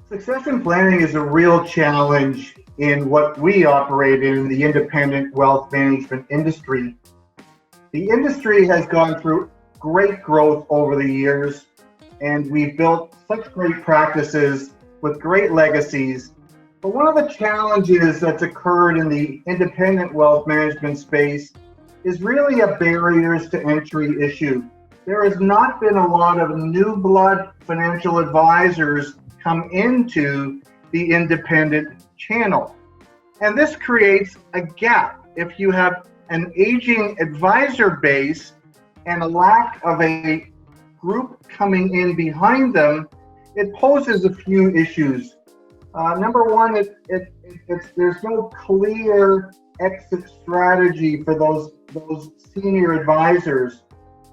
Succession planning is a real challenge in what we operate in the independent wealth management industry. The industry has gone through great growth over the years, and we've built such great practices with great legacies. But one of the challenges that's occurred in the independent wealth management space is really a barriers to entry issue. There has not been a lot of new blood financial advisors come into the independent channel. And this creates a gap. If you have an aging advisor base and a lack of a group coming in behind them, it poses a few issues. Number one, there's no clear exit strategy for those senior advisors.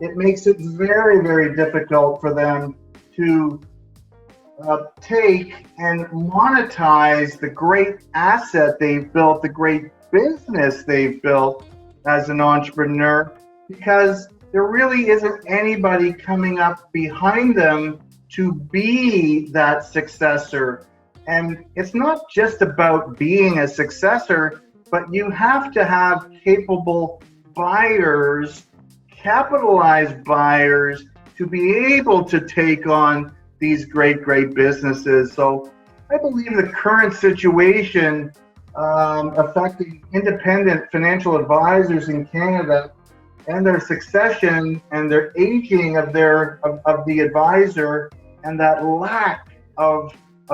It makes it very, very difficult for them to take and monetize the great asset they've built, the great business they've built as an entrepreneur, because there really isn't anybody coming up behind them to be that successor. And it's not just about being a successor, but you have to have capable buyers, capitalized buyers, to be able to take on these great businesses. So I believe the current situation affecting independent financial advisors in Canada and their succession and their aging of the advisor, and that lack of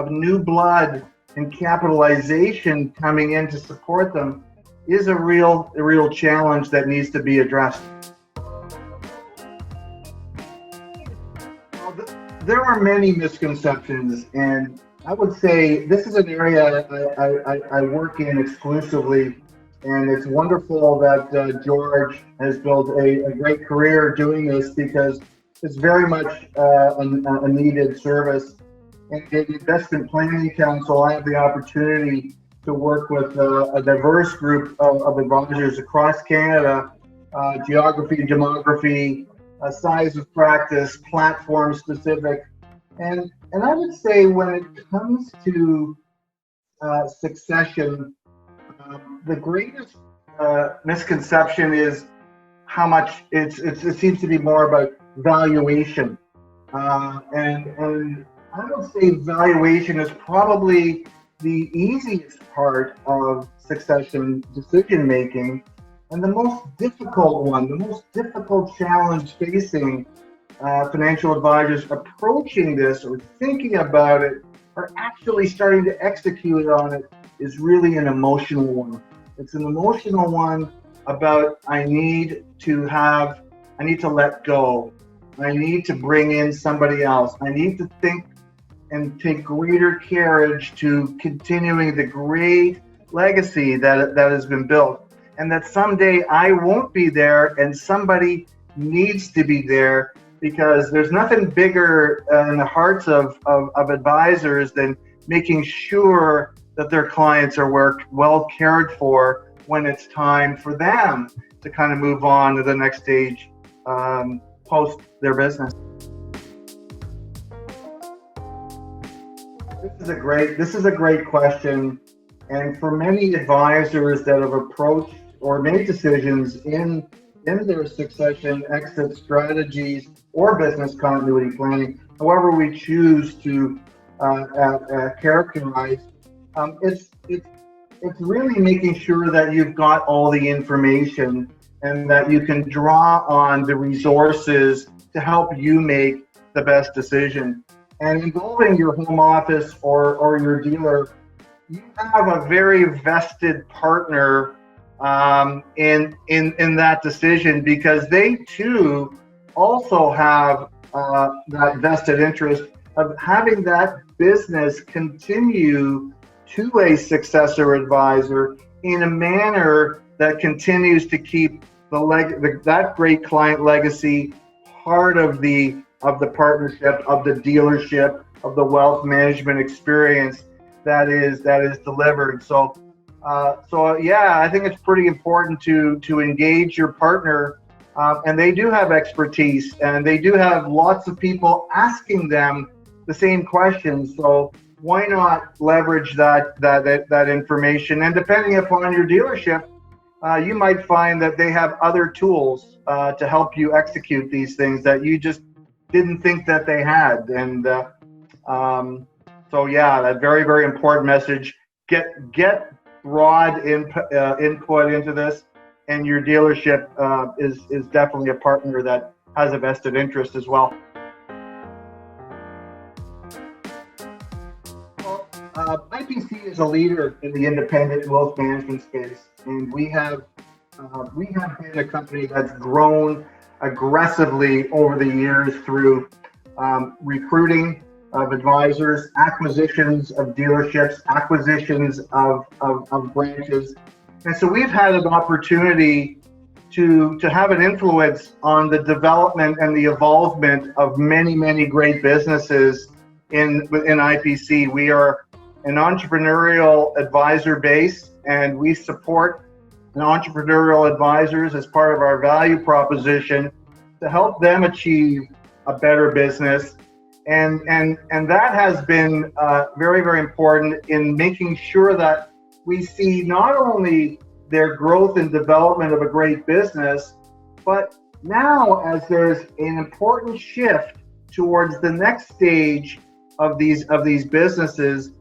new blood and capitalization coming in to support them is a real challenge that needs to be addressed. There are many misconceptions, and I would say this is an area I work in exclusively, and it's wonderful that George has built a great career doing this, because it's very much a needed service. And in the Investment Planning Counsel, I have the opportunity to work with a diverse group of advisors across Canada, geography, demography, size of practice, platform specific. And I would say when it comes to succession, the greatest misconception is how much it seems to be more about valuation. And I would say valuation is probably the easiest part of succession decision making, and the most difficult one, the most difficult challenge facing financial advisors approaching this or thinking about it or actually starting to execute on it is really an emotional one. It's an emotional one about I need to let go. I need to bring in somebody else. I need to think and take greater carriage to continuing the great legacy that has been built. And that someday I won't be there and somebody needs to be there, because there's nothing bigger in the hearts of advisors than making sure that their clients are well cared for when it's time for them to kind of move on to the next stage post their business. This is a great question, and for many advisors that have approached or made decisions in their succession exit strategies or business continuity planning, however we choose to characterize, it's really making sure that you've got all the information and that you can draw on the resources to help you make the best decision. And involving your home office or your dealer, you have a very vested partner in that decision, because they too also have that vested interest of having that business continue to a successor advisor in a manner that continues to keep that great client legacy part of the partnership, of the dealership, of the wealth management experience that is delivered. So yeah, I think it's pretty important to engage your partner, and they do have expertise, and they do have lots of people asking them the same questions. So why not leverage that information? And depending upon your dealership, you might find that they have other tools to help you execute these things that you just didn't think that they had. And so yeah, that very, very important message. Get broad input into this, and your dealership is definitely a partner that has a vested interest as well. IPC is a leader in the independent wealth management space, and we have been a company that's grown aggressively over the years through recruiting of advisors, acquisitions of dealerships, acquisitions of branches. And so we've had an opportunity to have an influence on the development and the evolvement of many, many great businesses within IPC. We are an entrepreneurial advisor base, and we support entrepreneurial advisors as part of our value proposition to help them achieve a better business. And that has been very, very important in making sure that we see not only their growth and development of a great business, but now as there's an important shift towards the next stage of these businesses,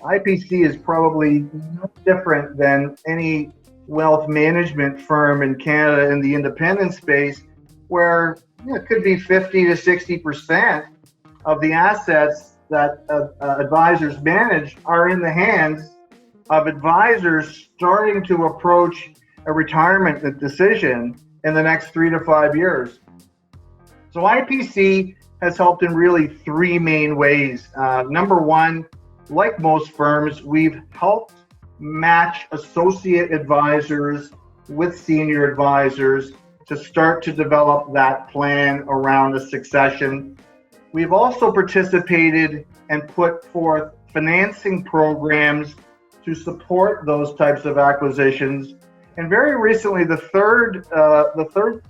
IPC is probably no different than any wealth management firm in Canada in the independent space, where it could be 50 to 60% of the assets that advisors manage are in the hands of advisors starting to approach a retirement decision in the next 3 to 5 years. So IPC has helped in really three main ways. Number one, like most firms, we've helped match associate advisors with senior advisors to start to develop that plan around a succession. We've also participated and put forth financing programs to support those types of acquisitions. And very recently, the third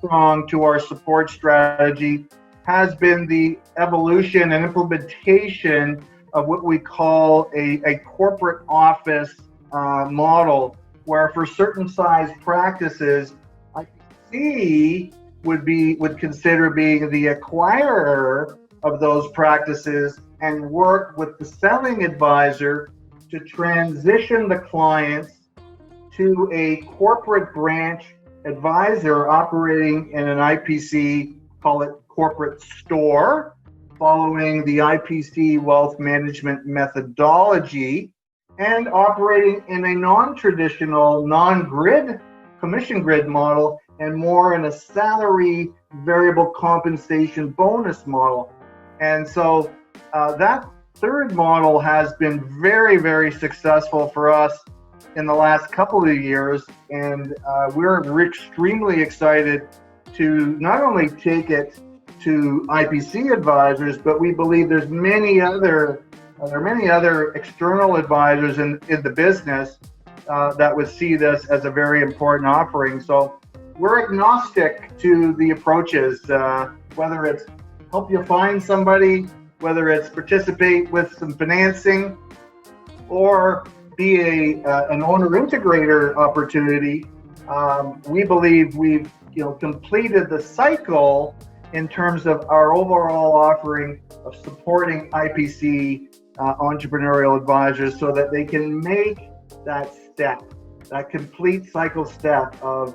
prong to our support strategy has been the evolution and implementation of what we call a corporate office model, where for certain size practices, IPC would consider being the acquirer of those practices and work with the selling advisor to transition the clients to a corporate branch advisor operating in an IPC, call it corporate store, following the IPC wealth management methodology, and operating in a non-traditional, non-grid, commission grid model, and more in a salary variable compensation bonus model. And so that third model has been very, very successful for us in the last couple of years, and we're extremely excited to not only take it to IPC advisors, but we believe there are many other external advisors in the business that would see this as a very important offering. So we're agnostic to the approaches, whether it's help you find somebody, whether it's participate with some financing, or be an owner integrator opportunity. We believe we've completed the cycle in terms of our overall offering of supporting IPC entrepreneurial advisors so that they can make that step, that complete cycle step of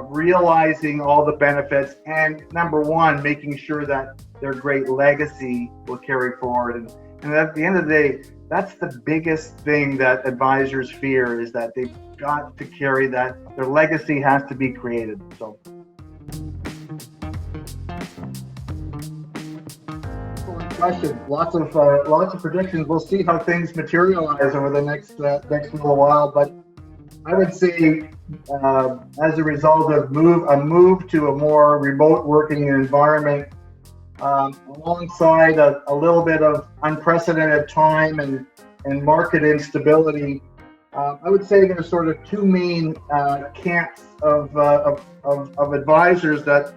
realizing all the benefits, and number one, making sure that their great legacy will carry forward. And at the end of the day, that's the biggest thing that advisors fear, is that they've got to carry that, their legacy has to be created. So. Question. Lots of predictions. We'll see how things materialize over the next little while. But I would say, as a result of a move to a more remote working environment, alongside a little bit of unprecedented time and market instability, I would say there's sort of two main camps of advisors that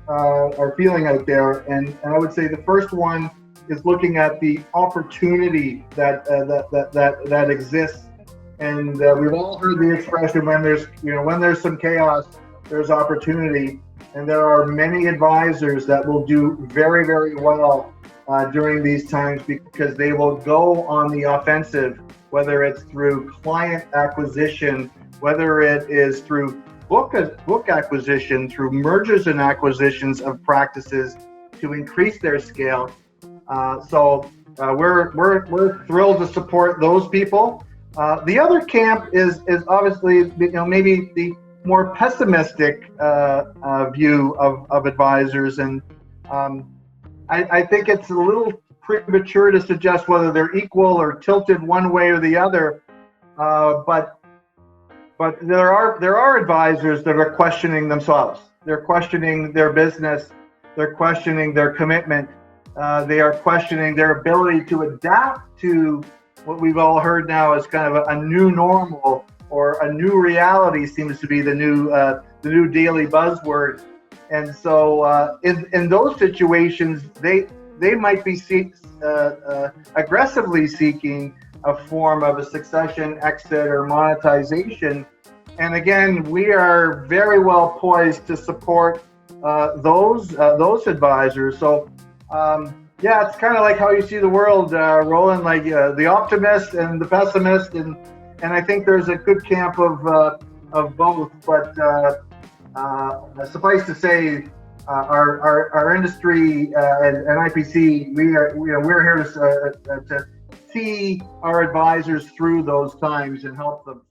are feeling out there, and I would say the first one is looking at the opportunity that exists. And we've all heard the expression, when there's some chaos, there's opportunity. And there are many advisors that will do very, very well during these times, because they will go on the offensive, whether it's through client acquisition, whether it is through book acquisition, through mergers and acquisitions of practices to increase their scale. So we're thrilled to support those people. The other camp is obviously, maybe the more pessimistic view of advisors, and I think it's a little premature to suggest whether they're equal or tilted one way or the other. But there are advisors that are questioning themselves. They're questioning their business. They're questioning their commitment. They are questioning their ability to adapt to what we've all heard now as kind of a new normal, or a new reality seems to be the new daily buzzword. And so in those situations, they might be aggressively seeking a form of a succession, exit, or monetization. And again, we are very well poised to support those advisors. So yeah, it's kind of like how you see the world, Roland, like the optimist and the pessimist, and I think there's a good camp of both. But suffice to say, our industry and IPC, we're here to see our advisors through those times and help them.